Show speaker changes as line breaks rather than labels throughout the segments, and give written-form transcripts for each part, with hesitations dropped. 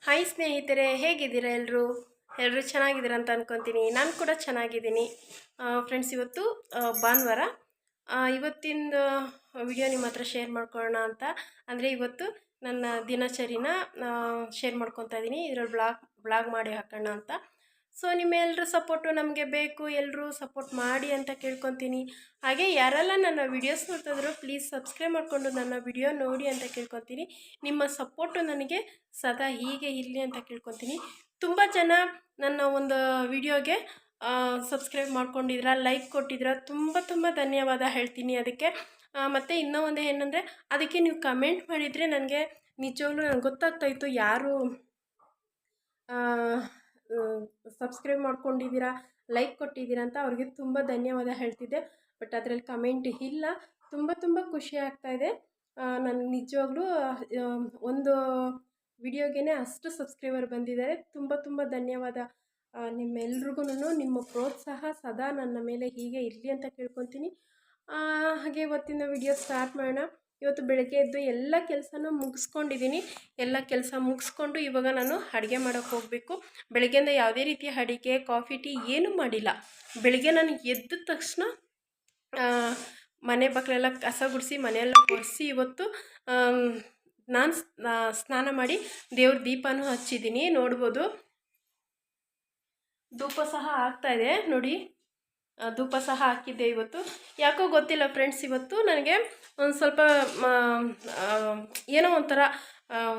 Hi ಸ್ನೇಹಿತರೆ, ಹೇಗಿದ್ದೀರಾ ಎಲ್ಲರೂ ಚೆನ್ನಾಗಿದ್ದೀರಾ ಅಂತ ಅನ್ಕೊತೀನಿ. ನಾನು ಕೂಡ ಚೆನ್ನಾಗಿದ್ದೀನಿ ಫ್ರೆಂಡ್ಸ್. ಇವತ್ತು ಭಾನುವಾರ. ಇವತ್ತಿನ ವಿಡಿಯೋ ನಿಮ್ಮ ಹತ್ರ ಶೇರ್ ಮಾಡ್ಕೊಳ್ಳೋಣ ಅಂತ. ಅಂದರೆ ಇವತ್ತು ನನ್ನ ದಿನಚರಿನ ಶೇರ್ ಮಾಡ್ಕೊತಾ ಇದ್ದೀನಿ. ಇದರಲ್ಲಿ ಬ್ಲಾಗ್ ಮಾಡಿ ಹಾಕೋಣ ಅಂತ. ಸೊ ನಿಮ್ಮೆಲ್ಲರ ಸಪೋರ್ಟು ನಮಗೆ ಬೇಕು, ಎಲ್ಲರೂ ಸಪೋರ್ಟ್ ಮಾಡಿ ಅಂತ ಕೇಳ್ಕೊತೀನಿ. ಹಾಗೆ ಯಾರೆಲ್ಲ ನನ್ನ ವಿಡಿಯೋಸ್ ನೋಡ್ತಾಯಿದ್ರು ಪ್ಲೀಸ್ ಸಬ್ಸ್ಕ್ರೈಬ್ ಮಾಡಿಕೊಂಡು ನನ್ನ ವಿಡಿಯೋ ನೋಡಿ ಅಂತ ಕೇಳ್ಕೊತೀನಿ. ನಿಮ್ಮ ಸಪೋರ್ಟು ನನಗೆ ಸದಾ ಹೀಗೆ ಇರಲಿ ಅಂತ ಕೇಳ್ಕೊತೀನಿ. ತುಂಬ ಜನ ನನ್ನ ಒಂದು ವಿಡಿಯೋಗೆ ಸಬ್ಸ್ಕ್ರೈಬ್ ಮಾಡ್ಕೊಂಡಿದ್ದೀರಾ, ಲೈಕ್ ಕೊಟ್ಟಿದ್ದೀರಾ, ತುಂಬ ಧನ್ಯವಾದ ಹೇಳ್ತೀನಿ ಅದಕ್ಕೆ. ಮತ್ತು ಇನ್ನೂ ಒಂದು ಏನಂದರೆ, ಅದಕ್ಕೆ ನೀವು ಕಮೆಂಟ್ ಮಾಡಿದರೆ ನನಗೆ ನಿಜವಾಗ್ಲೂ ನನಗೆ ಗೊತ್ತಾಗ್ತಾಯಿತ್ತು ಯಾರು ಸಬ್ಸ್ಕ್ರೈಬ್ ಮಾಡ್ಕೊಂಡಿದ್ದೀರಾ, ಲೈಕ್ ಕೊಟ್ಟಿದ್ದೀರಾ ಅಂತ. ಅವ್ರಿಗೆ ತುಂಬ ಧನ್ಯವಾದ ಹೇಳ್ತಿದ್ದೆ. ಬಟ್ ಅದರಲ್ಲಿ ಕಮೆಂಟ್ ಇಲ್ಲ. ತುಂಬ ಖುಷಿ ಆಗ್ತಾಯಿದೆ. ನನಗೆ ನಿಜವಾಗ್ಲೂ ಒಂದು ವಿಡಿಯೋಗೆ ಅಷ್ಟು ಸಬ್ಸ್ಕ್ರೈಬರ್ ಬಂದಿದ್ದಾರೆ. ತುಂಬ ಧನ್ಯವಾದ ನಿಮ್ಮೆಲ್ರಿಗೂ. ನಿಮ್ಮ ಪ್ರೋತ್ಸಾಹ ಸದಾ ನನ್ನ ಮೇಲೆ ಹೀಗೆ ಇರಲಿ ಅಂತ ಕೇಳ್ಕೊತೀನಿ. ಹಾಗೆ ಇವತ್ತಿನ ವಿಡಿಯೋ ಸ್ಟಾರ್ಟ್ ಮಾಡೋಣ. ಇವತ್ತು ಬೆಳಗ್ಗೆ ಎದ್ದು ಎಲ್ಲ ಕೆಲಸನೂ ಮುಗಿಸ್ಕೊಂಡಿದ್ದೀನಿ. ಎಲ್ಲ ಕೆಲಸ ಮುಗಿಸ್ಕೊಂಡು ಇವಾಗ ನಾನು ಅಡುಗೆ ಮಾಡೋಕ್ಕೆ ಹೋಗಬೇಕು. ಬೆಳಗ್ಗೆಯಿಂದ ಯಾವುದೇ ರೀತಿಯ ಅಡುಗೆ, ಕಾಫಿ, ಟೀ ಏನೂ ಮಾಡಿಲ್ಲ. ಬೆಳಗ್ಗೆ ನಾನು ಎದ್ದ ತಕ್ಷಣ ಮನೆ ಬಾಗಿಲೆಲ್ಲ ಕಸ ಗುಡಿಸಿ ಮನೆಯೆಲ್ಲ ಒರೆಸಿ ಇವತ್ತು ನಾನು ಸ್ನಾನ ಮಾಡಿ ದೇವ್ರ ದೀಪನೂ ಹಚ್ಚಿದ್ದೀನಿ. ನೋಡ್ಬೋದು, ಧೂಪ ಸಹ ಆಗ್ತಾಯಿದೆ ನೋಡಿ. ಧೂಪ ಸಹ ಹಾಕಿದ್ದೆ ಇವತ್ತು. ಯಾಕೋ ಗೊತ್ತಿಲ್ಲ ಫ್ರೆಂಡ್ಸ್, ಇವತ್ತು ನನಗೆ ಒಂದು ಸ್ವಲ್ಪ ಏನೋ ಒಂಥರ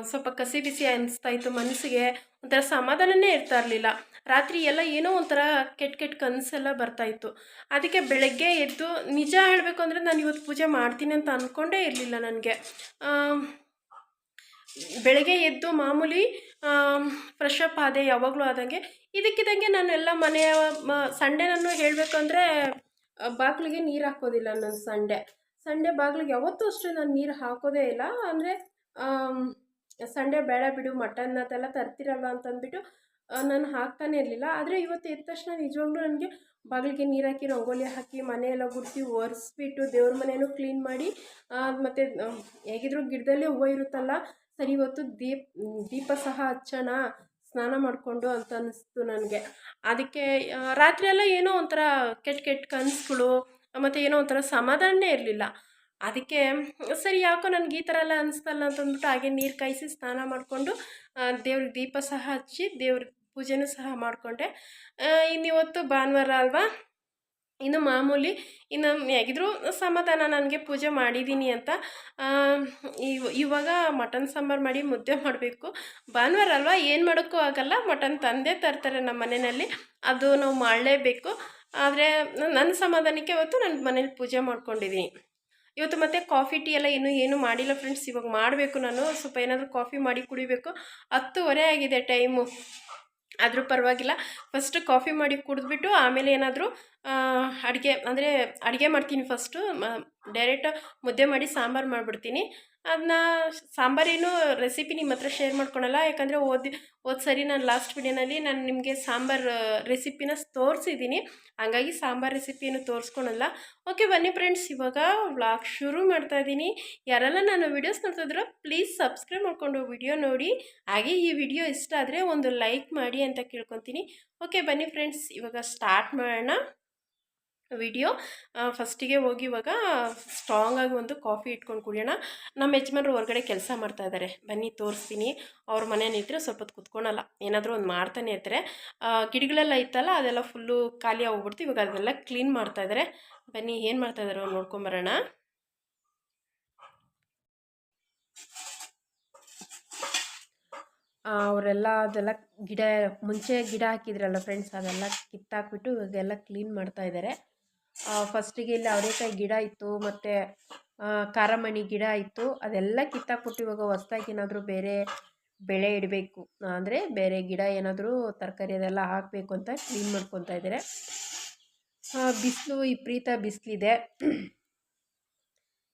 ಸ್ವಲ್ಪ ಕಸಿ ಬಿಸಿ ಅನಿಸ್ತಾಯಿತ್ತು ಮನಸ್ಸಿಗೆ. ಒಂಥರ ಸಮಾಧಾನನೇ ಇರ್ತಾ ಇರಲಿಲ್ಲ. ರಾತ್ರಿ ಎಲ್ಲ ಏನೋ ಒಂಥರ ಕೆಟ್ಟ ಕನಸೆಲ್ಲ ಬರ್ತಾಯಿತ್ತು. ಅದಕ್ಕೆ ಬೆಳಗ್ಗೆ ಎದ್ದು ನಿಜ ಹೇಳಬೇಕು ಅಂದರೆ ನಾನು ಇವತ್ತು ಪೂಜೆ ಮಾಡ್ತೀನಿ ಅಂತ ಅಂದ್ಕೊಂಡೇ ಇರಲಿಲ್ಲ. ನನಗೆ ಬೆಳಗ್ಗೆ ಎದ್ದು ಮಾಮೂಲಿ ಫ್ರೆಶ್ ಅಪ್ ಆದೆ ಯಾವಾಗಲೂ ಆದಂಗೆ. ಇದಕ್ಕಿದ್ದಂಗೆ ನಾನು ಎಲ್ಲ ಮನೆಯ ಸಂಡೇ ನಾನು ಹೇಳಬೇಕಂದ್ರೆ ಬಾಗಿಲಿಗೆ ನೀರು ಹಾಕೋದಿಲ್ಲ. ನಾನು ಸಂಡೇ ಬಾಗಿಲಿಗೆ ಯಾವತ್ತೂ ಅಷ್ಟೇ ನಾನು ನೀರು ಹಾಕೋದೇ ಇಲ್ಲ. ಅಂದರೆ ಸಂಡೇ ಬೇಡ ಬಿಡು, ಮಟನ್ ಅದೆಲ್ಲ ತರ್ತಿರಲ್ಲ ಅಂತಂದ್ಬಿಟ್ಟು ನಾನು ಹಾಕ್ತಾನೆ ಇರಲಿಲ್ಲ. ಆದರೆ ಇವತ್ತು ಎದ್ದ ತಕ್ಷಣ ನಿಜವಾಗ್ಲೂ ನನಗೆ ಬಾಗಿಲಿಗೆ ನೀರು ಹಾಕಿ, ರಂಗೋಲಿ ಹಾಕಿ, ಮನೆಯೆಲ್ಲ ಗುಡಿಸಿ ಒರೆಸ್ಬಿಟ್ಟು ದೇವ್ರ ಮನೆಯೂ ಕ್ಲೀನ್ ಮಾಡಿ, ಮತ್ತು ಹೇಗಿದ್ರು ಗಿಡದಲ್ಲೇ ಹೂವು ಇರುತ್ತಲ್ಲ, ಸರಿ ಇವತ್ತು ದೀಪ ಸಹ ಹಚ್ಚೋಣ ಸ್ನಾನ ಮಾಡಿಕೊಂಡು ಅಂತ ಅನ್ನಿಸ್ತು ನನಗೆ. ಅದಕ್ಕೆ ರಾತ್ರಿಯೆಲ್ಲ ಏನೋ ಒಂಥರ ಕೆಟ್ಟ ಕನಸುಗಳು, ಮತ್ತು ಏನೋ ಒಂಥರ ಸಮಾಧಾನನೇ ಇರಲಿಲ್ಲ. ಅದಕ್ಕೆ ಸರಿ ಯಾಕೋ ನನಗೆ ಈ ಥರ ಎಲ್ಲ ಅನಿಸ್ತಲ್ಲ ಅಂತಂದ್ಬಿಟ್ಟು ಹಾಗೆ ನೀರು ಕಾಯಿಸಿ ಸ್ನಾನ ಮಾಡಿಕೊಂಡು ದೇವ್ರಿಗೆ ದೀಪ ಸಹ ಹಚ್ಚಿ ದೇವ್ರ ಪೂಜೆನೂ ಸಹ ಮಾಡಿಕೊಂಡೆ. ಇನ್ನಿವತ್ತು ಭಾನುವಾರ ಅಲ್ವಾ, ಇನ್ನು ಮಾಮೂಲಿ ಇನ್ನು ಹೇಗಿದ್ರು ಸಮಾಧಾನ ನನಗೆ ಪೂಜೆ ಮಾಡಿದ್ದೀನಿ ಅಂತ. ಇವಾಗ ಮಟನ್ ಸಾಂಬಾರು ಮಾಡಿ ಮುದ್ದೆ ಮಾಡಬೇಕು. ಭಾನುವಾರ ಅಲ್ವಾ, ಏನು ಮಾಡೋಕ್ಕೂ ಆಗಲ್ಲ. ಮಟನ್ ತಂದೇ ತರ್ತಾರೆ ನಮ್ಮ ಮನೆಯಲ್ಲಿ, ಅದು ನಾವು ಮಾಡಲೇಬೇಕು. ಆದರೆ ನನ್ನ ಸಮಾಧಾನಕ್ಕೆ ಇವತ್ತು ನನ್ನ ಮನೇಲಿ ಪೂಜೆ ಮಾಡ್ಕೊಂಡಿದ್ದೀನಿ ಇವತ್ತು. ಮತ್ತು ಕಾಫಿ ಟೀ ಎಲ್ಲ ಏನೂ ಮಾಡಿಲ್ಲ ಫ್ರೆಂಡ್ಸ್. ಇವಾಗ ಮಾಡಬೇಕು. ನಾನು ಸ್ವಲ್ಪ ಏನಾದರೂ ಕಾಫಿ ಮಾಡಿ ಕುಡಿಬೇಕು. 10:30 ಆಗಿದೆ ಟೈಮು. ಆದರೂ ಪರವಾಗಿಲ್ಲ, ಫಸ್ಟು ಕಾಫಿ ಮಾಡಿ ಕುಡಿದ್ಬಿಟ್ಟು ಆಮೇಲೆ ಏನಾದರೂ ಅಡುಗೆ ಮಾಡ್ತೀನಿ. ಫಸ್ಟು ಡೈರೆಕ್ಟ್ ಮುದ್ದೆ ಮಾಡಿ ಸಾಂಬಾರು ಮಾಡಿಬಿಡ್ತೀನಿ. ಅದನ್ನ ಸಾಂಬಾರೇನು ರೆಸಿಪಿ ನಿಮ್ಮ ಹತ್ರ ಶೇರ್ ಮಾಡ್ಕೊಳಲ್ಲ. ಯಾಕಂದರೆ ಹೋದ ಸರಿ ನಾನು ಲಾಸ್ಟ್ ವಿಡಿಯೋನಲ್ಲಿ ನಾನು ನಿಮಗೆ ಸಾಂಬಾರು ರೆಸಿಪಿನ ತೋರಿಸಿದ್ದೀನಿ. ಹಾಗಾಗಿ ಸಾಂಬಾರು ರೆಸಿಪಿಯನ್ನು ತೋರಿಸ್ಕೊಳಲ್ಲ. ಓಕೆ ಬನ್ನಿ ಫ್ರೆಂಡ್ಸ್, ಇವಾಗ ವ್ಲಾಗ್ ಶುರು ಮಾಡ್ತಾಯಿದ್ದೀನಿ. ಯಾರೆಲ್ಲ ನಾನು ವಿಡಿಯೋಸ್ ನೋಡ್ತಿದ್ರೋ ಪ್ಲೀಸ್ ಸಬ್ಸ್ಕ್ರೈಬ್ ಮಾಡಿಕೊಂಡು ವಿಡಿಯೋ ನೋಡಿ. ಹಾಗೆ ಈ ವಿಡಿಯೋ ಇಷ್ಟ ಆದರೆ ಒಂದು ಲೈಕ್ ಮಾಡಿ ಅಂತ ಕೇಳ್ಕೊತೀನಿ. ಓಕೆ ಬನ್ನಿ ಫ್ರೆಂಡ್ಸ್, ಇವಾಗ ಸ್ಟಾರ್ಟ್ ಮಾಡೋಣ ವಿಡಿಯೋ. ಫಸ್ಟಿಗೆ ಹೋಗಿ ಇವಾಗ ಸ್ಟ್ರಾಂಗಾಗಿ ಒಂದು ಕಾಫಿ ಇಟ್ಕೊಂಡು ಕುಡಿಯೋಣ. ನಮ್ಮ ಯಜಮಾನ್ರು ಹೊರಗಡೆ ಕೆಲಸ ಮಾಡ್ತಾಯಿದ್ದಾರೆ, ಬನ್ನಿ ತೋರಿಸ್ತೀನಿ. ಅವ್ರ ಮನೇಲಿದ್ದರೆ ಸ್ವಲ್ಪ ಹೊತ್ತು ಕುತ್ಕೊಳಲ್ಲ, ಏನಾದರೂ ಒಂದು ಮಾಡ್ತಾನೆ ಇರ್ತಾರೆ. ಗಿಡಗಳೆಲ್ಲ ಇತ್ತಲ್ಲ, ಅದೆಲ್ಲ ಫುಲ್ಲು ಖಾಲಿ ಹೋಗ್ಬಿಡ್ತು. ಇವಾಗ ಅದೆಲ್ಲ ಕ್ಲೀನ್ ಮಾಡ್ತಾಯಿದ್ದಾರೆ. ಬನ್ನಿ ಏನು ಮಾಡ್ತಾಯಿದ್ದಾರೋ ನೋಡ್ಕೊಂಬರೋಣ. ಅವರೆಲ್ಲ ಅದೆಲ್ಲ ಮುಂಚೆ ಗಿಡ ಹಾಕಿದ್ರಲ್ಲ ಫ್ರೆಂಡ್ಸ್, ಅದೆಲ್ಲ ಕಿತ್ತಾಕ್ಬಿಟ್ಟು ಇವಾಗೆಲ್ಲ ಕ್ಲೀನ್ ಮಾಡ್ತಾಯಿದ್ದಾರೆ. ಫಸ್ಟಿಗೆ ಇಲ್ಲಿ ಅವರೆಕಾಯಿ ಗಿಡ ಇತ್ತು, ಮತ್ತು ಖಾರಮಣಿ ಗಿಡ ಇತ್ತು, ಅದೆಲ್ಲ ಕಿತ್ತಾಕ್ಬಿಟ್ಟು ಇವಾಗ ಹೊಸ್ದಾಗಿ ಏನಾದರೂ ಬೇರೆ ಬೆಳೆ ಇಡಬೇಕು, ಅಂದರೆ ಬೇರೆ ಗಿಡ ಏನಾದರೂ ತರಕಾರಿ ಅದೆಲ್ಲ ಹಾಕಬೇಕು ಅಂತ ಕ್ಲೀನ್ ಮಾಡ್ಕೊತಾ ಇದ್ದಾರೆ. ಬಿಸಿಲು ವಿಪರೀತ ಬಿಸಿಲಿದೆ.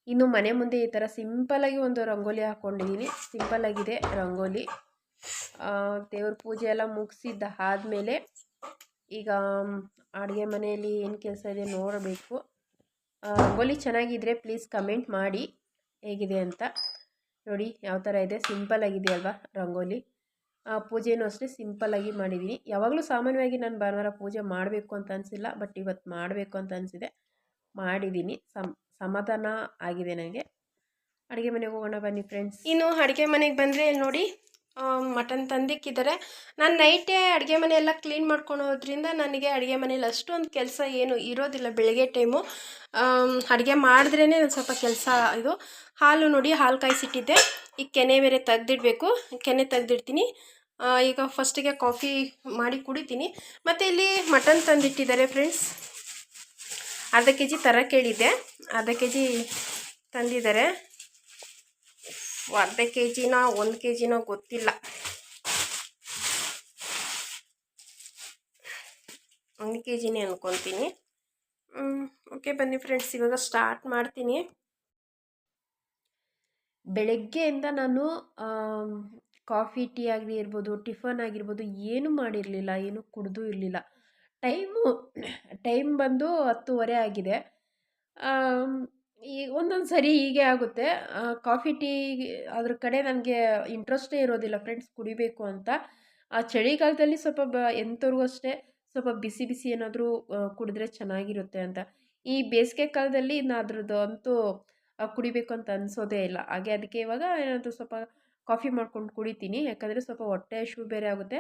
ಇನ್ನು ಮನೆ ಮುಂದೆ ಈ ಥರ ಸಿಂಪಲ್ಲಾಗಿ ಒಂದು ರಂಗೋಲಿ ಹಾಕ್ಕೊಂಡಿದ್ದೀನಿ. ಸಿಂಪಲ್ಲಾಗಿದೆ ರಂಗೋಲಿ. ದೇವ್ರ ಪೂಜೆ ಎಲ್ಲ ಮುಗಿಸಿದ್ದ ಆದಮೇಲೆ ಈಗ ಅಡುಗೆ ಮನೆಯಲ್ಲಿ ಏನು ಕೆಲಸ ಇದೆ ನೋಡಬೇಕು. ರಂಗೋಲಿ ಚೆನ್ನಾಗಿದ್ದರೆ ಪ್ಲೀಸ್ ಕಮೆಂಟ್ ಮಾಡಿ ಹೇಗಿದೆ ಅಂತ. ನೋಡಿ ಯಾವ ಥರ ಇದೆ, ಸಿಂಪಲ್ ಆಗಿದೆಯಲ್ವಾ ರಂಗೋಲಿ. ಪೂಜೆನೂ ಅಷ್ಟೇ ಸಿಂಪಲ್ಲಾಗಿ ಮಾಡಿದ್ದೀನಿ. ಯಾವಾಗಲೂ ಸಾಮಾನ್ಯವಾಗಿ ನಾನು ಭಾನುವಾರ ಪೂಜೆ ಮಾಡಬೇಕು ಅಂತ ಅನಿಸಿಲ್ಲ, ಬಟ್ ಇವತ್ತು ಮಾಡಬೇಕು ಅಂತ ಅನಿಸಿದೆ, ಮಾಡಿದ್ದೀನಿ. ಸಮಾಧಾನ ಆಗಿದೆ ನನಗೆ. ಅಡುಗೆ ಮನೆಗೆ ಹೋಗೋಣ ಬನ್ನಿ ಫ್ರೆಂಡ್ಸ್. ಇನ್ನು ಅಡುಗೆ ಮನೆಗೆ ಬಂದರೆ ಇಲ್ಲಿ ನೋಡಿ ಮಟನ್ ತಂದಿಕ್ಕಿದ್ದಾರೆ. ನಾನು ನೈಟೇ ಅಡುಗೆ ಮನೆ ಎಲ್ಲ ಕ್ಲೀನ್ ಮಾಡ್ಕೊಳೋದ್ರಿಂದ ನನಗೆ ಅಡುಗೆ ಮನೇಲಿ ಅಷ್ಟೊಂದು ಕೆಲಸ ಏನು ಇರೋದಿಲ್ಲ. ಬೆಳಗ್ಗೆ ಟೈಮು ಅಡುಗೆ ಮಾಡಿದ್ರೇ ಒಂದು ಸ್ವಲ್ಪ ಕೆಲಸ. ಇದು ಹಾಲು ನೋಡಿ, ಹಾಲು ಕಾಯಿಸಿಟ್ಟಿದ್ದೆ. ಈಗ ಕೆನೆ ಬೇರೆ ತೆಗ್ದಿಡಬೇಕು, ಕೆನೆ ತೆಗ್ದಿಡ್ತೀನಿ. ಈಗ ಫಸ್ಟಿಗೆ ಕಾಫಿ ಮಾಡಿ ಕುಡಿತೀನಿ. ಮತ್ತು ಇಲ್ಲಿ ಮಟನ್ ತಂದಿಟ್ಟಿದ್ದಾರೆ ಫ್ರೆಂಡ್ಸ್. ಅರ್ಧ ಕೆ ಜಿ ಥರ ಕೇಳಿದ್ದೆ, ಅರ್ಧ ಕೆ ಜಿ ತಂದಿದ್ದಾರೆ. ಅರ್ಧ ಕೆ ಜಿನ 1 ಕೆ ಜಿನೋ ಗೊತ್ತಿಲ್ಲ. 1 ಕೆ ಜಿನೇ ಅನ್ಕೊತೀನಿ. ಓಕೆ ಬನ್ನಿ ಫ್ರೆಂಡ್ಸ್, ಇವಾಗ ಸ್ಟಾರ್ಟ್ ಮಾಡ್ತೀನಿ. ಬೆಳಗ್ಗೆಯಿಂದ ನಾನು ಕಾಫಿ ಟೀ ಆಗಿರ್ಬೋದು, ಟಿಫನ್ ಆಗಿರ್ಬೋದು ಏನೂ ಮಾಡಿರಲಿಲ್ಲ, ಏನೂ ಕುಡಿದೂ ಇರಲಿಲ್ಲ. ಟೈಮ್ ಬಂದು 10:30 ಆಗಿದೆ. ಈ ಒಂದೊಂದು ಸರಿ ಹೀಗೆ ಆಗುತ್ತೆ. ಕಾಫಿ ಟೀ ಅದ್ರ ಕಡೆ ನನಗೆ ಇಂಟ್ರೆಸ್ಟೇ ಇರೋದಿಲ್ಲ ಫ್ರೆಂಡ್ಸ್, ಕುಡಿಬೇಕು ಅಂತ. ಆ ಚಳಿಗಾಲದಲ್ಲಿ ಸ್ವಲ್ಪ ಎಂಥವ್ರಿಗೂ ಅಷ್ಟೇ ಸ್ವಲ್ಪ ಬಿಸಿ ಬಿಸಿ ಏನಾದರೂ ಕುಡಿದ್ರೆ ಚೆನ್ನಾಗಿರುತ್ತೆ ಅಂತ. ಈ ಬೇಸಿಗೆ ಕಾಲದಲ್ಲಿ ನಾನು ಅದ್ರದ್ದು ಅಂತೂ ಕುಡಿಬೇಕು ಅಂತ ಅನಿಸೋದೇ ಇಲ್ಲ. ಅದಕ್ಕೆ ಇವಾಗ ಏನಾದರೂ ಸ್ವಲ್ಪ ಕಾಫಿ ಮಾಡ್ಕೊಂಡು ಕುಡಿತೀನಿ. ಯಾಕಂದರೆ ಸ್ವಲ್ಪ ಹೊಟ್ಟೆ ಹಸಿವು ಬೇರೆ ಆಗುತ್ತೆ.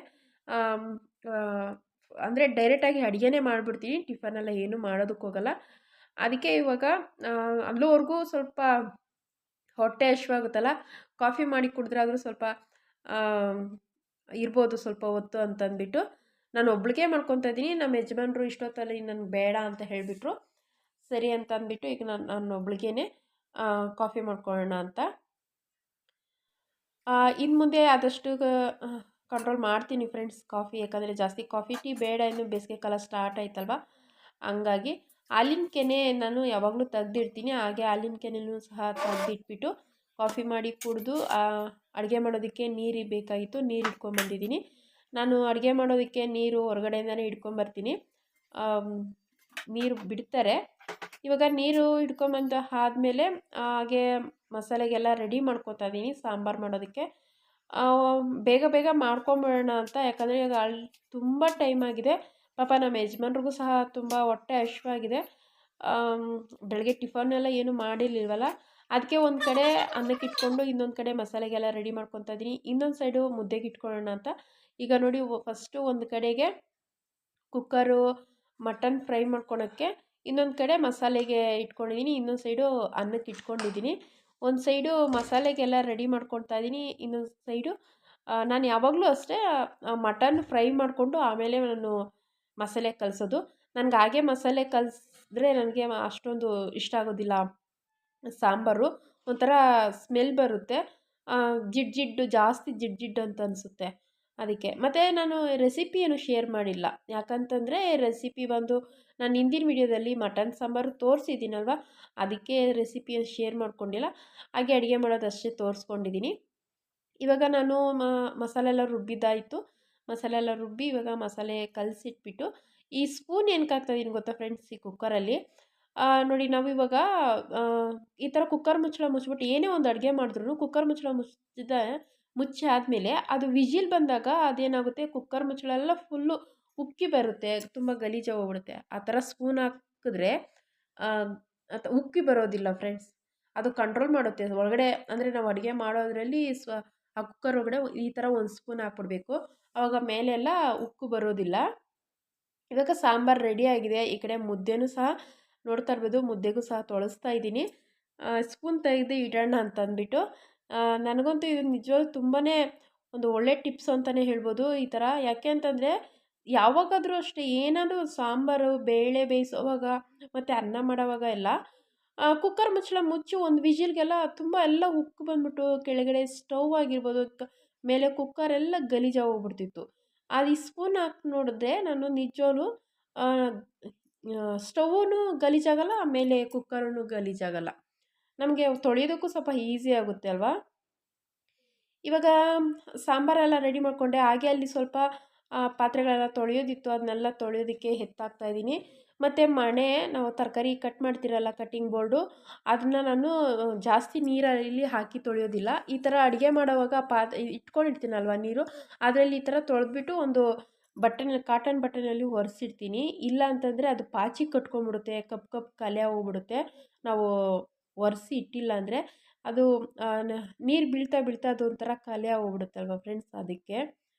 ಅಂದರೆ ಡೈರೆಕ್ಟಾಗಿ ಅಡುಗೆನೇ ಮಾಡಿಬಿಡ್ತೀನಿ, ಟಿಫನೆಲ್ಲ ಏನೂ ಮಾಡೋದಕ್ಕೆ ಹೋಗಲ್ಲ. ಅದಕ್ಕೆ ಇವಾಗ ಅಲ್ಲಿವರೆಗೂ ಸ್ವಲ್ಪ ಹೊಟ್ಟೆ ಹಸಿವಾಗುತ್ತಲ್ಲ, ಕಾಫಿ ಮಾಡಿ ಕುಡಿದ್ರಾದ್ರೂ ಸ್ವಲ್ಪ ಇರ್ಬೋದು ಸ್ವಲ್ಪ ಹೊತ್ತು ಅಂತಂದ್ಬಿಟ್ಟು ನಾನು ಒಬ್ಳಿಗೆ ಮಾಡ್ಕೊತಾ ಇದ್ದೀನಿ. ನಮ್ಮ ಯಜಮಾನ್ರು ಇಷ್ಟೊತ್ತಲ್ಲಿ ನನಗೆ ಬೇಡ ಅಂತ ಹೇಳಿಬಿಟ್ರು. ಸರಿ ಅಂತ ಅಂದ್ಬಿಟ್ಟು ಈಗ ನಾನು ಒಬ್ಳಿಗೇ ಕಾಫಿ ಮಾಡ್ಕೊಳ್ಳೋಣ ಅಂತ. ಇನ್ನು ಮುಂದೆ ಆದಷ್ಟು ಕಂಟ್ರೋಲ್ ಮಾಡ್ತೀನಿ ಫ್ರೆಂಡ್ಸ್ ಕಾಫಿ. ಯಾಕಂದರೆ ಜಾಸ್ತಿ ಕಾಫಿ ಟೀ ಬೇಡ, ಇನ್ನು ಬೇಸಿಗೆ ಕಾಲ ಸ್ಟಾರ್ಟ್ ಆಯ್ತಲ್ವ, ಹಂಗಾಗಿ ಹಾಲಿನ ಕೆನೆ ನಾನು ಯಾವಾಗಲೂ ತೆಗ್ದಿಡ್ತೀನಿ. ಹಾಗೆ ಹಾಲಿನ ಕೆನೆಯೂ ಸಹ ತೆಗ್ದಿಟ್ಬಿಟ್ಟು ಕಾಫಿ ಮಾಡಿ ಕುಡಿದು ಅಡುಗೆ ಮಾಡೋದಕ್ಕೆ ನೀರು ಬೇಕಾಗಿತ್ತು, ನೀರು ಇಟ್ಕೊಂಬಂದಿದ್ದೀನಿ. ನಾನು ಅಡುಗೆ ಮಾಡೋದಕ್ಕೆ ನೀರು ಹೊರಗಡೆಯಿಂದನೇ ಇಟ್ಕೊಂಬರ್ತೀನಿ. ನೀರು ಬಿಡ್ತಾರೆ. ಇವಾಗ ನೀರು ಇಟ್ಕೊಂಬಂದು ಆದಮೇಲೆ ಹಾಗೆ ಮಸಾಲೆಗೆಲ್ಲ ರೆಡಿ ಮಾಡ್ಕೊತಾ ಇದ್ದೀನಿ ಸಾಂಬಾರು ಮಾಡೋದಕ್ಕೆ. ಬೇಗ ಬೇಗ ಮಾಡ್ಕೊಂಬಿಡೋಣ ಅಂತ. ಯಾಕಂದರೆ ಈಗ ತುಂಬ ಟೈಮ್ ಆಗಿದೆ. ಪಾಪ ನಮ್ಮ ಯಜಮಾನ್ರಿಗೂ ಸಹ ತುಂಬ ಹೊಟ್ಟೆ ಹಸಿವಾಗಿದೆ. ಬೆಳಗ್ಗೆ ಟಿಫನ್ನೆಲ್ಲ ಏನೂ ಮಾಡಿರಲಿಲ್ವಲ್ಲ, ಅದಕ್ಕೆ ಒಂದು ಕಡೆ ಅನ್ನಕ್ಕೆ ಇಟ್ಕೊಂಡು ಇನ್ನೊಂದು ಕಡೆ ಮಸಾಲೆಗೆಲ್ಲ ರೆಡಿ ಮಾಡ್ಕೊತಾ ಇದ್ದೀನಿ. ಇನ್ನೊಂದು ಸೈಡು ಮುದ್ದೆಗೆ ಇಟ್ಕೊಳ್ಳೋಣ ಅಂತ. ಈಗ ನೋಡಿ, ಫಸ್ಟು ಒಂದು ಕಡೆಗೆ ಕುಕ್ಕರು ಮಟನ್ ಫ್ರೈ ಮಾಡ್ಕೊಳೋಕ್ಕೆ, ಇನ್ನೊಂದು ಕಡೆ ಮಸಾಲೆಗೆ ಇಟ್ಕೊಂಡಿದ್ದೀನಿ, ಇನ್ನೊಂದು ಸೈಡು ಅನ್ನಕ್ಕೆ ಇಟ್ಕೊಂಡಿದ್ದೀನಿ. ಒಂದು ಸೈಡು ಮಸಾಲೆಗೆಲ್ಲ ರೆಡಿ ಮಾಡ್ಕೊತಾ ಇದ್ದೀನಿ, ಇನ್ನೊಂದು ಸೈಡು ನಾನು ಯಾವಾಗಲೂ ಅಷ್ಟೇ ಮಟನ್ ಫ್ರೈ ಮಾಡಿಕೊಂಡು ಆಮೇಲೆ ನಾನು ಮಸಾಲೆ ಕಲಸೋದು. ನನಗೆ ಹಾಗೆ ಮಸಾಲೆ ಕಲಸಿದ್ರೆ ನನಗೆ ಅಷ್ಟೊಂದು ಇಷ್ಟ ಆಗೋದಿಲ್ಲ ಸಾಂಬಾರು. ಒಂಥರ ಸ್ಮೆಲ್ ಬರುತ್ತೆ, ಜಿಡ್ಡು ಜಾಸ್ತಿ ಜಿಡ್ಡು ಅಂತ ಅನಿಸುತ್ತೆ. ಅದಕ್ಕೆ ಮತ್ತು ನಾನು ರೆಸಿಪಿ ಏನು ಶೇರ್ ಮಾಡಿಲ್ಲ. ಯಾಕಂತಂದರೆ ರೆಸಿಪಿ ಬಂದು ನಾನು ಹಿಂದಿನ ವಿಡಿಯೋದಲ್ಲಿ ಮಟನ್ ಸಾಂಬಾರು ತೋರಿಸಿದ್ದೀನಲ್ವ, ಅದಕ್ಕೆ ರೆಸಿಪಿಯನ್ನು ಶೇರ್ ಮಾಡ್ಕೊಂಡಿಲ್ಲ. ಹಾಗೆ ಅಡುಗೆ ಮಾಡೋದಷ್ಟೇ ತೋರಿಸ್ಕೊಂಡಿದ್ದೀನಿ. ಇವಾಗ ನಾನು ಮಸಾಲೆ ಎಲ್ಲ ರುಬ್ಬಿದ್ದಾಯಿತು. ಮಸಾಲೆ ಎಲ್ಲ ರುಬ್ಬಿ ಇವಾಗ ಮಸಾಲೆ ಕಲಸಿಟ್ಬಿಟ್ಟು ಈ ಸ್ಪೂನ್ ಏನಕ್ಕೆ ಹಾಕ್ತಾಯಿದ್ದೀನಿ ಗೊತ್ತಾ ಫ್ರೆಂಡ್ಸ್, ಈ ಕುಕ್ಕರಲ್ಲಿ ನೋಡಿ, ನಾವು ಇವಾಗ ಈ ಥರ ಕುಕ್ಕರ್ ಮುಚ್ಚಳ ಮುಚ್ಚಿಬಿಟ್ಟು ಏನೇ ಒಂದು ಅಡುಗೆ ಮಾಡಿದ್ರು ಕುಕ್ಕರ್ ಮುಚ್ಚಳ ಮುಚ್ಚಿ ಆದಮೇಲೆ ಅದು ವಿಜಿಲ್ ಬಂದಾಗ ಅದೇನಾಗುತ್ತೆ, ಕುಕ್ಕರ್ ಮುಚ್ಚಳ ಎಲ್ಲ ಫುಲ್ಲು ಉಕ್ಕಿ ಬರುತ್ತೆ, ತುಂಬ ಗಲೀಜಾಗಿ ಹೋಗ್ಬಿಡುತ್ತೆ. ಆ ಥರ ಸ್ಪೂನ್ ಹಾಕಿದ್ರೆ ಉಕ್ಕಿ ಬರೋದಿಲ್ಲ ಫ್ರೆಂಡ್ಸ್. ಅದು ಕಂಟ್ರೋಲ್ ಮಾಡುತ್ತೆ ಒಳಗಡೆ. ಅಂದರೆ ನಾವು ಅಡುಗೆ ಮಾಡೋದ್ರಲ್ಲಿ ಆ ಕುಕ್ಕರ್ ಒಳಗಡೆ ಈ ಥರ ಒಂದು ಸ್ಪೂನ್ ಹಾಕ್ಬಿಡ್ಬೇಕು, ಆವಾಗ ಮೇಲೆಲ್ಲ ಉಕ್ಕು ಬರೋದಿಲ್ಲ. ಇವಾಗ ಸಾಂಬಾರು ರೆಡಿ ಆಗಿದೆ. ಈ ಕಡೆ ಮುದ್ದೆನೂ ಸಹ ನೋಡ್ತಾ ಇರ್ಬೋದು, ಮುದ್ದೆಗೂ ಸಹ ತೊಳಸ್ತಾ ಇದ್ದೀನಿ. ಸ್ಪೂನ್ ತೆಗೆದು ಇಡೋಣ ಅಂತಂದ್ಬಿಟ್ಟು. ನನಗಂತೂ ಇದು ನಿಜವಾಗ್ಲೂ ತುಂಬಾ ಒಂದು ಒಳ್ಳೆ ಟಿಪ್ಸ್ ಅಂತಲೇ ಹೇಳ್ಬೋದು ಈ ಥರ. ಯಾಕೆ ಅಂತಂದರೆ ಯಾವಾಗಾದರೂ ಅಷ್ಟೇ ಏನಾದರೂ ಸಾಂಬಾರು ಬೇಳೆ ಬೇಯಿಸೋವಾಗ ಮತ್ತು ಅನ್ನ ಮಾಡೋವಾಗ ಎಲ್ಲ ಕುಕ್ಕರ್ ಮುಚ್ಚಳ ಮುಚ್ಚಿ ಒಂದು ವಿಜಿಲ್ಗೆಲ್ಲ ತುಂಬ ಎಲ್ಲ ಉಕ್ಕು ಬಂದ್ಬಿಟ್ಟು ಕೆಳಗಡೆ ಸ್ಟವ್ ಆಗಿರ್ಬೋದು, ಮೇಲೆ ಕುಕ್ಕರ್ ಎಲ್ಲ ಗಲೀಜಾಗಿ ಹೋಗ್ಬಿಡ್ತಿತ್ತು. ಅದು ಈ ಸ್ಪೂನ್ ಹಾಕಿ ನೋಡಿದ್ರೆ ನಾನು ನಿಜವಾಗ್ಲೂ ಸ್ಟವ್ವೂ ಗಲೀಜಾಗಲ್ಲ, ಆಮೇಲೆ ಕುಕ್ಕರೂ ಗಲೀಜಾಗಲ್ಲ. ನಮಗೆ ತೊಳೆಯೋದಕ್ಕೂ ಸ್ವಲ್ಪ ಈಸಿ ಆಗುತ್ತೆ ಅಲ್ವಾ. ಇವಾಗ ಸಾಂಬಾರೆಲ್ಲ ರೆಡಿ ಮಾಡಿಕೊಂಡೆ. ಹಾಗೆ ಅಲ್ಲಿ ಸ್ವಲ್ಪ ಪಾತ್ರೆಗಳೆಲ್ಲ ತೊಳೆಯೋದಿತ್ತು, ಅದನ್ನೆಲ್ಲ ತೊಳೆಯೋದಕ್ಕೆ ಎತ್ತಾಕ್ತಾಯಿದ್ದೀನಿ. ಮತ್ತು ಮಣೆ ನಾವು ತರಕಾರಿ ಕಟ್ ಮಾಡ್ತಿರಲ್ಲ ಕಟ್ಟಿಂಗ್ ಬೋರ್ಡು, ಅದನ್ನ ನಾನು ಜಾಸ್ತಿ ನೀರಲ್ಲಿ ಹಾಕಿ ತೊಳೆಯೋದಿಲ್ಲ. ಈ ಥರ ಅಡುಗೆ ಮಾಡೋವಾಗ ಇಟ್ಕೊಂಡಿರ್ತೀನಲ್ವ ನೀರು, ಅದರಲ್ಲಿ ಈ ಥರ ತೊಳೆದ್ಬಿಟ್ಟು ಒಂದು ಬಟ್ಟೆನಲ್ಲಿ ಕಾಟನ್ ಬಟ್ಟೆನಲ್ಲಿ ಒರೆಸಿಡ್ತೀನಿ. ಇಲ್ಲ ಅಂತಂದರೆ ಅದು ಪಾಚಿ ಕಟ್ಕೊಂಡ್ಬಿಡುತ್ತೆ, ಕಪ್ಪು ಕಪ್ಪು ಕಲೆ ಹೋಗ್ಬಿಡುತ್ತೆ ನಾವು ಒರೆಸಿ ಇಟ್ಟಿಲ್ಲ ಅಂದರೆ. ಅದು ನೀರು ಬೀಳ್ತಾ ಬೀಳ್ತಾ ಅದೊಂಥರ ಕಲೆ ಹೋಗ್ಬಿಡುತ್ತಲ್ವ ಫ್ರೆಂಡ್ಸ್, ಅದಕ್ಕೆ.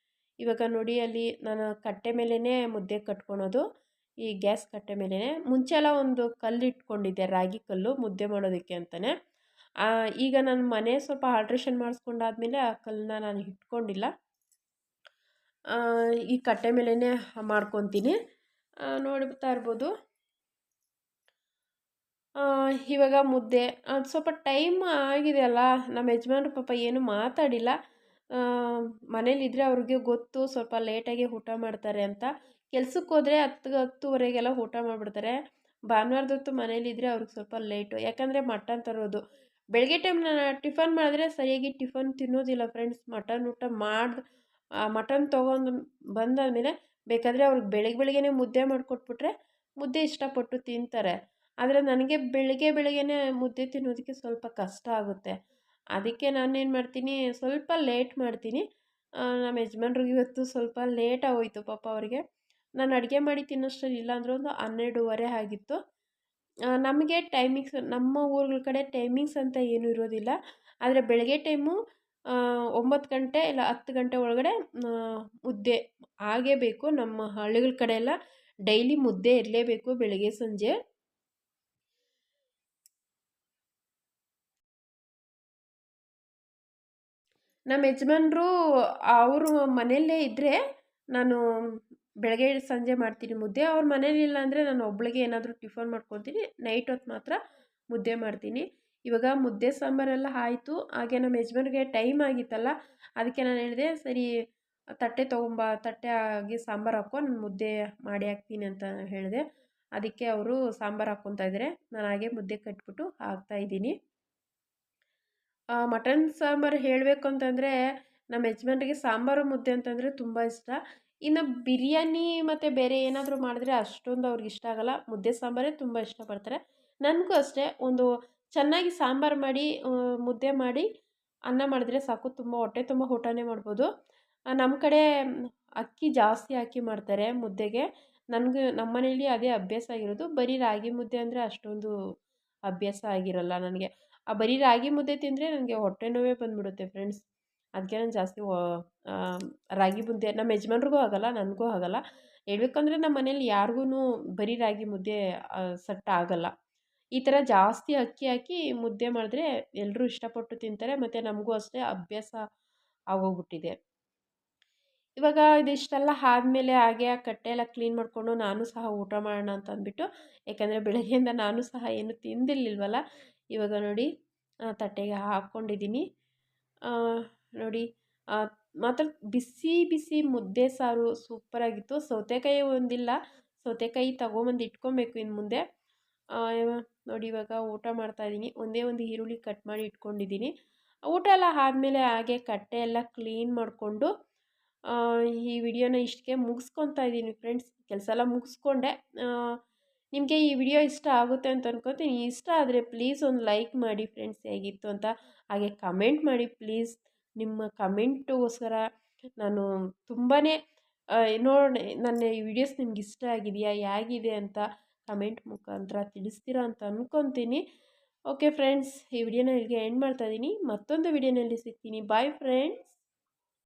ಇವಾಗ ನೋಡಿ ಅಲ್ಲಿ ನಾನು ಕಟ್ಟೆ ಮೇಲೇ ಮುದ್ದೆ ಕಟ್ಕೊಳೋದು, ಈ ಗ್ಯಾಸ್ ಕಟ್ಟೆ ಮೇಲೇ. ಮುಂಚೆ ಎಲ್ಲ ಒಂದು ಕಲ್ಲು ಇಟ್ಕೊಂಡಿದ್ದೆ, ರಾಗಿ ಕಲ್ಲು ಮುದ್ದೆ ಮಾಡೋದಕ್ಕೆ ಅಂತಲೇ. ಈಗ ನಾನು ಮನೆ ಸ್ವಲ್ಪ ಆಲ್ಟ್ರೇಷನ್ ಮಾಡಿಸ್ಕೊಂಡಾದ್ಮೇಲೆ ಆ ಕಲ್ಲನ್ನ ನಾನು ಇಟ್ಕೊಂಡಿಲ್ಲ, ಈ ಕಟ್ಟೆ ಮೇಲೇ ಮಾಡ್ಕೊತೀನಿ. ನೋಡ್ತಾ ಇರ್ಬೋದು. ಇವಾಗ ಮುದ್ದೆ ಅದು ಸ್ವಲ್ಪ ಟೈಮ್ ಆಗಿದೆ ಅಲ್ಲ, ನಮ್ಮ ಯಜಮಾನ್ರು ಪಾಪ ಏನು ಮಾತಾಡಿಲ್ಲ. ಮನೇಲಿದ್ದರೆ ಅವ್ರಿಗೆ ಗೊತ್ತು ಸ್ವಲ್ಪ ಲೇಟಾಗಿ ಊಟ ಮಾಡ್ತಾರೆ ಅಂತ. ಕೆಲ್ಸಕ್ಕೆ ಹೋದರೆ 10-10:30ಗೆಲ್ಲ ಊಟ ಮಾಡಿಬಿಡ್ತಾರೆ. ಭಾನುವಾರದೊತ್ತು ಮನೇಲಿದ್ದರೆ ಅವ್ರಿಗೆ ಸ್ವಲ್ಪ ಲೇಟು, ಯಾಕಂದರೆ ಮಟನ್ ತರೋದು. ಬೆಳಗ್ಗೆ ಟೈಮ್ ನಾನು ಟಿಫನ್ ಮಾಡಿದ್ರೆ ಸರಿಯಾಗಿ ಟಿಫನ್ ತಿನ್ನೋದಿಲ್ಲ ಫ್ರೆಂಡ್ಸ್. ಮಟನ್ ಊಟ ಮಟನ್ ತೊಗೊಂಡು ಬಂದಾದಮೇಲೆ ಬೇಕಾದರೆ ಅವ್ರಿಗೆ ಬೆಳಗ್ಗೆನೇ ಮುದ್ದೆ ಮಾಡಿಕೊಟ್ಬಿಟ್ರೆ ಮುದ್ದೆ ಇಷ್ಟಪಟ್ಟು ತಿಂತಾರೆ. ಆದರೆ ನನಗೆ ಬೆಳಗ್ಗೆನೇ ಮುದ್ದೆ ತಿನ್ನೋದಕ್ಕೆ ಸ್ವಲ್ಪ ಕಷ್ಟ ಆಗುತ್ತೆ. ಅದಕ್ಕೆ ನಾನೇನು ಮಾಡ್ತೀನಿ, ಸ್ವಲ್ಪ ಲೇಟ್ ಮಾಡ್ತೀನಿ. ನಮ್ಮ ಯಜಮಾನ್ರಿಗೆ ಇವತ್ತು ಸ್ವಲ್ಪ ಲೇಟಾಗೋಯ್ತು ಪಾಪ ಅವರಿಗೆ. ನಾನು ಅಡುಗೆ ಮಾಡಿ ತಿನ್ನೋಷ್ಟರಲ್ಲಿ ಇಲ್ಲಾಂದ್ರೆ ಒಂದು 12:30 ಆಗಿತ್ತು. ನಮಗೆ ಟೈಮಿಂಗ್ಸ್, ನಮ್ಮ ಊರುಗಳ ಕಡೆ ಟೈಮಿಂಗ್ಸ್ ಅಂತ ಏನೂ ಇರೋದಿಲ್ಲ. ಆದರೆ ಬೆಳಗ್ಗೆ ಟೈಮು 9 ಗಂಟೆ ಇಲ್ಲ 10 ಗಂಟೆ ಒಳಗಡೆ ಮುದ್ದೆ ಆಗೇಬೇಕು. ನಮ್ಮ ಹಳ್ಳಿಗಳ ಕಡೆ ಎಲ್ಲ ಡೈಲಿ ಮುದ್ದೆ ಇರಲೇಬೇಕು ಬೆಳಗ್ಗೆ ಸಂಜೆ. ನಮ್ಮ ಯಜಮಾನ್ರು ಅವರು ಮನೆಯಲ್ಲೇ ಇದ್ದರೆ ನಾನು ಬೆಳಗ್ಗೆ ಸಂಜೆ ಮಾಡ್ತೀನಿ ಮುದ್ದೆ. ಅವ್ರ ಮನೇಲಿಲ್ಲ ಅಂದರೆ ನಾನು ಒಬ್ಬಳಿಗೆ ಏನಾದರೂ ಟಿಫನ್ ಮಾಡ್ಕೊತೀನಿ. ನೈಟ್ ಹೊತ್ತು ಮಾತ್ರ ಮುದ್ದೆ ಮಾಡ್ತೀನಿ. ಇವಾಗ ಮುದ್ದೆ ಸಾಂಬಾರೆಲ್ಲ ಆಯಿತು. ಹಾಗೆ ನಮ್ಮ ಯಜಮಾನ್ರಿಗೆ ಟೈಮ್ ಆಗಿತ್ತಲ್ಲ, ಅದಕ್ಕೆ ನಾನು ಹೇಳಿದೆ, ಸರಿ ತಟ್ಟೆ ಆಗಿ ಸಾಂಬಾರು ಹಾಕೋ, ನಾನು ಮುದ್ದೆ ಮಾಡಿ ಹಾಕ್ತೀನಿ ಅಂತ ಹೇಳಿದೆ. ಅದಕ್ಕೆ ಅವರು ಸಾಂಬಾರು ಹಾಕ್ಕೊತಾ ಇದ್ದಾರೆ, ನಾನು ಹಾಗೆ ಮುದ್ದೆ ಕಟ್ಬಿಟ್ಟು ಹಾಕ್ತಾಯಿದ್ದೀನಿ. ಮಟನ್ ಸಾಂಬಾರು ಹೇಳಬೇಕು ಅಂತಂದರೆ ನಮ್ಮ ಯಜಮಾನ್ರಿಗೆ ಸಾಂಬಾರು ಮುದ್ದೆ ಅಂತಂದರೆ ತುಂಬ ಇಷ್ಟ. ಇನ್ನು ಬಿರಿಯಾನಿ ಮತ್ತು ಬೇರೆ ಏನಾದರೂ ಮಾಡಿದ್ರೆ ಅಷ್ಟೊಂದು ಅವ್ರಿಗೆ ಇಷ್ಟ ಆಗೋಲ್ಲ. ಮುದ್ದೆ ಸಾಂಬಾರೇ ತುಂಬ ಇಷ್ಟಪಡ್ತಾರೆ. ನನಗೂ ಅಷ್ಟೇ, ಒಂದು ಚೆನ್ನಾಗಿ ಸಾಂಬಾರು ಮಾಡಿ ಮುದ್ದೆ ಮಾಡಿ ಅನ್ನ ಮಾಡಿದ್ರೆ ಸಾಕು, ತುಂಬ ಹೊಟ್ಟೆ ತುಂಬ ಊಟನೇ ಮಾಡ್ಬೋದು. ನಮ್ಮ ಕಡೆ ಅಕ್ಕಿ ಜಾಸ್ತಿ ಹಾಕಿ ಮಾಡ್ತಾರೆ ಮುದ್ದೆಗೆ. ನಮ್ಮ ಮನೇಲಿ ಅದೇ ಅಭ್ಯಾಸ ಆಗಿರೋದು. ಬರೀ ರಾಗಿ ಮುದ್ದೆ ಅಂದರೆ ಅಷ್ಟೊಂದು ಅಭ್ಯಾಸ ಆಗಿರಲ್ಲ ನನಗೆ. ಬರೀ ರಾಗಿ ಮುದ್ದೆ ತಿಂದರೆ ನನಗೆ ಹೊಟ್ಟೆ ನೋವೇ ಬಂದುಬಿಡುತ್ತೆ ಫ್ರೆಂಡ್ಸ್. ಅದಕ್ಕೆ ನಾನು ಜಾಸ್ತಿ ರಾಗಿ ಮುದ್ದೆ ನಮ್ಮ ಯಜಮಾನ್ರಿಗೂ ಆಗೋಲ್ಲ, ನನಗೂ ಆಗೋಲ್ಲ. ಹೇಳ್ಬೇಕಂದ್ರೆ ನಮ್ಮ ಮನೇಲಿ ಯಾರಿಗೂ ಬರೀ ರಾಗಿ ಮುದ್ದೆ ಸೆಟ್ ಆಗೋಲ್ಲ. ಈ ಥರ ಜಾಸ್ತಿ ಅಕ್ಕಿ ಹಾಕಿ ಮುದ್ದೆ ಮಾಡಿದ್ರೆ ಎಲ್ಲರೂ ಇಷ್ಟಪಟ್ಟು ತಿಂತಾರೆ, ಮತ್ತು ನಮಗೂ ಅಷ್ಟೇ ಅಭ್ಯಾಸ ಆಗೋಗ್ಬಿಟ್ಟಿದೆ. ಇವಾಗ ಇದಿಷ್ಟೆಲ್ಲ ಆದಮೇಲೆ ಹಾಗೆ ಆ ಕಟ್ಟೆ ಎಲ್ಲ ಕ್ಲೀನ್ ಮಾಡಿಕೊಂಡು ನಾನು ಸಹ ಊಟ ಮಾಡೋಣ ಅಂತ ಅಂದ್ಬಿಟ್ಟು, ಯಾಕಂದರೆ ಬೆಳಗ್ಗೆಯಿಂದ ನಾನು ಸಹ ಏನು ತಿಂದಿರಲಿಲ್ವಲ್ಲ. ಇವಾಗ ನೋಡಿ ತಟ್ಟೆಗೆ ಹಾಕ್ಕೊಂಡಿದ್ದೀನಿ. ನೋಡಿ ಮಾತ್ರ ಬಿಸಿ ಬಿಸಿ ಮುದ್ದೆ ಸಾರು ಸೂಪರಾಗಿತ್ತು. ಸೌತೆಕಾಯಿ ಒಂದಿಲ್ಲ, ಸೌತೆಕಾಯಿ ತೊಗೊಂಬಂದು ಇಟ್ಕೊಬೇಕು ಇನ್ನು ಮುಂದೆ. ನೋಡಿ ಇವಾಗ ಊಟ ಮಾಡ್ತಾಯಿದ್ದೀನಿ. ಒಂದೇ ಒಂದು ಈರುಳ್ಳಿ ಕಟ್ ಮಾಡಿ ಇಟ್ಕೊಂಡಿದ್ದೀನಿ. ಊಟ ಎಲ್ಲ ಆದಮೇಲೆ ಹಾಗೆ ಕಟ್ಟೆ ಎಲ್ಲ ಕ್ಲೀನ್ ಮಾಡಿಕೊಂಡು ಈ ವಿಡಿಯೋನ ಇಷ್ಟಕ್ಕೆ ಮುಗಿಸ್ಕೊತಾ ಇದ್ದೀನಿ ಫ್ರೆಂಡ್ಸ್. ಕೆಲಸ ಎಲ್ಲ ಮುಗಿಸ್ಕೊಂಡೆ. ನಿಮಗೆ ಈ ವಿಡಿಯೋ ಇಷ್ಟ ಆಗುತ್ತೆ ಅಂತ ಅನ್ಕೋತೀನಿ. ಇಷ್ಟ ಆದರೆ ಪ್ಲೀಸ್ ಒಂದು ಲೈಕ್ ಮಾಡಿ ಫ್ರೆಂಡ್ಸ್, ಹೇಗಿತ್ತು ಅಂತ. ಹಾಗೆ ಕಮೆಂಟ್ ಮಾಡಿ ಪ್ಲೀಸ್. ನಿಮ್ಮ ಕಮೆಂಟುಗೋಸ್ಕರ ನಾನು ತುಂಬಾ ನನ್ನ ಈ ವಿಡಿಯೋಸ್ ನಿಮ್ಗೆ ಇಷ್ಟ ಆಗಿದೆಯಾ, ಹೇಗಿದೆ ಅಂತ ಕಮೆಂಟ್ ಮುಖಾಂತರ ತಿಳಿಸ್ತೀರಾ ಅಂತ ಅಂದ್ಕೊತೀನಿ. ಓಕೆ ಫ್ರೆಂಡ್ಸ್, ಈ ವಿಡಿಯೋನ ಇಲ್ಲಿಗೆ ಎಂಡ್ ಮಾಡ್ತಾಯಿದ್ದೀನಿ. ಮತ್ತೊಂದು ವಿಡಿಯೋನಲ್ಲಿ ಸಿಗ್ತೀನಿ. Bye friends.